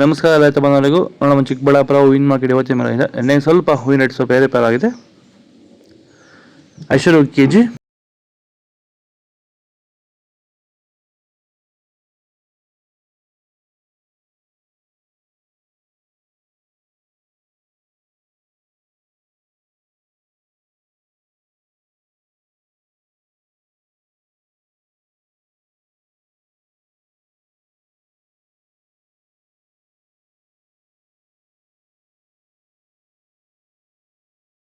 ನಮಸ್ಕಾರ ರೈತ ಬಂಧುಗಳಿಗೂ ನಮ್ಮ ಚಿಕ್ಕಬಳ್ಳಾಪುರ ಹೂವಿನ ಮಾರ್ಕೆಟ್ ಇವತ್ತಿನ ಮೇಲೆ ಇದೆ. ಎಣ್ಣೆ ಸ್ವಲ್ಪ ಹೂವಿನ ರೇಟ್ ಸ್ವಲ್ಪ ಏರುಪೇರಾಗಿದೆ. ಐಶ್ವರ್ಯ ಕೆಜಿ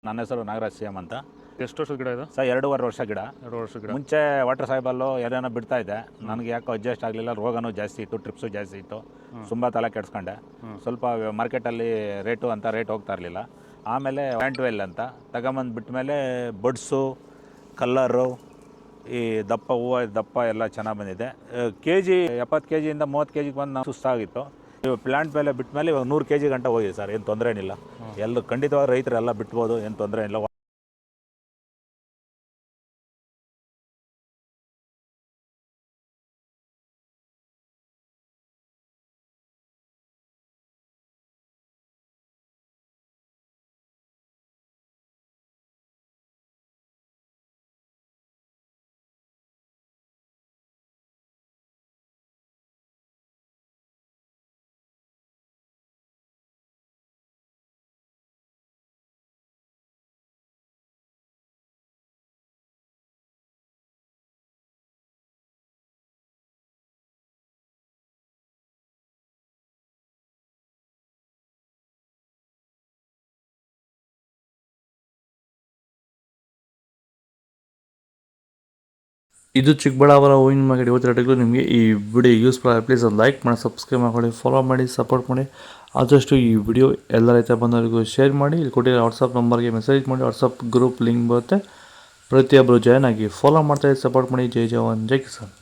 ನನ್ನ ಹೆಸರು ನಾಗರಾಜ್ ಸಿಎಂ ಅಂತ. ಎಷ್ಟು ವರ್ಷದ ಗಿಡ ಇದು? ಸರ್ 2.5 ವರ್ಷ ಗಿಡ. 2 ವರ್ಷದ ಗಿಡ. ಮುಂಚೆ ವಾಟರ್ ಸಾಯಿಬಲ್ಲು ಏನೇನೋ ಬಿಡ್ತಾ ಇದ್ದೆ. ನನಗೆ ಯಾಕೋ ಅಡ್ಜಸ್ಟ್ ಆಗಲಿಲ್ಲ. ರೋಗನೂ ಜಾಸ್ತಿ ಇತ್ತು, ಟ್ರಿಪ್ಸು ಜಾಸ್ತಿ ಇತ್ತು. ತುಂಬ ತಲೆ ಕೆಡಿಸ್ಕೊಂಡೆ. ಸ್ವಲ್ಪ ಮಾರ್ಕೆಟಲ್ಲಿ ರೇಟ್ ಹೋಗ್ತಾ ಇರಲಿಲ್ಲ. ಆಮೇಲೆ ವ್ಯಾಂಟ್ವೆಲ್ ಅಂತ ತಗೊಂಬಂದು ಬಿಟ್ಟ ಮೇಲೆ ಬಡ್ಸು, ಕಲ್ಲರು, ಈ ದಪ್ಪ ಹೂವು ದಪ್ಪ ಎಲ್ಲ ಚೆನ್ನಾಗಿ ಬಂದಿದೆ. ಕೆ ಜಿ 70 ಕೆ ಜಿಯಿಂದ 30 ಕೆ ಜಿಗೆ ಬಂದು ನಾವು ಸುಸ್ತಾಗಿತ್ತು. ಇವಾಗ ಪ್ಲ್ಯಾಂಟ್ ಮೇಲೆ ಬಿಟ್ಟ ಮೇಲೆ ಇವಾಗ 100 ಕೆ ಜಿ ಗಂಟೆ ಹೋಗಿದೆ ಸರ್. ಏನು ತೊಂದರೆ ಏನಿಲ್ಲ. ಎಲ್ಲರೂ ಖಂಡಿತವಾಗಿ ರೈತರೆಲ್ಲ ಬಿಟ್ಬೋದು, ಏನು ತೊಂದರೆ ಇಲ್ಲ. ಇದು ಚಿಕ್ಕಬಳ್ಳಾಪುರ ಹೂವಿನ ಮಾರ್ಕೆಟ್ ಇವತ್ತು ರೇಟ್ಗಳು. ನಿಮಗೆ ಈ ವಿಡಿಯೋ ಯೂಸ್ಫುಲ್ ಆಗಿ ಪ್ಲೀಸ್ ಒಂದು ಲೈಕ್ ಮಾಡಿ, ಸಬ್ಸ್ಕ್ರೈಬ್ ಮಾಡಿ, ಫಾಲೋ ಮಾಡಿ, ಸಪೋರ್ಟ್ ಮಾಡಿ. ಆದಷ್ಟು ಈ ವಿಡಿಯೋ ಎಲ್ಲ ರೈತ ಬಂದವರಿಗೂ ಶೇರ್ ಮಾಡಿ. ಇಲ್ಲಿ ಕೊಟ್ಟಿರೋ ವಾಟ್ಸಪ್ ನಂಬರ್ಗೆ ಮೆಸೇಜ್ ಮಾಡಿ. ವಾಟ್ಸಪ್ ಗ್ರೂಪ್ ಲಿಂಕ್ ಬರುತ್ತೆ, ಪ್ರತಿಯೊಬ್ಬರು ಜಾಯ್ನ್ ಆಗಿ ಫಾಲೋ ಮಾಡ್ತಾಯಿದ್ದು ಸಪೋರ್ಟ್ ಮಾಡಿ. ಜೈ ಜವಾನ್ ಜೈ ಕಿಸಾನ್.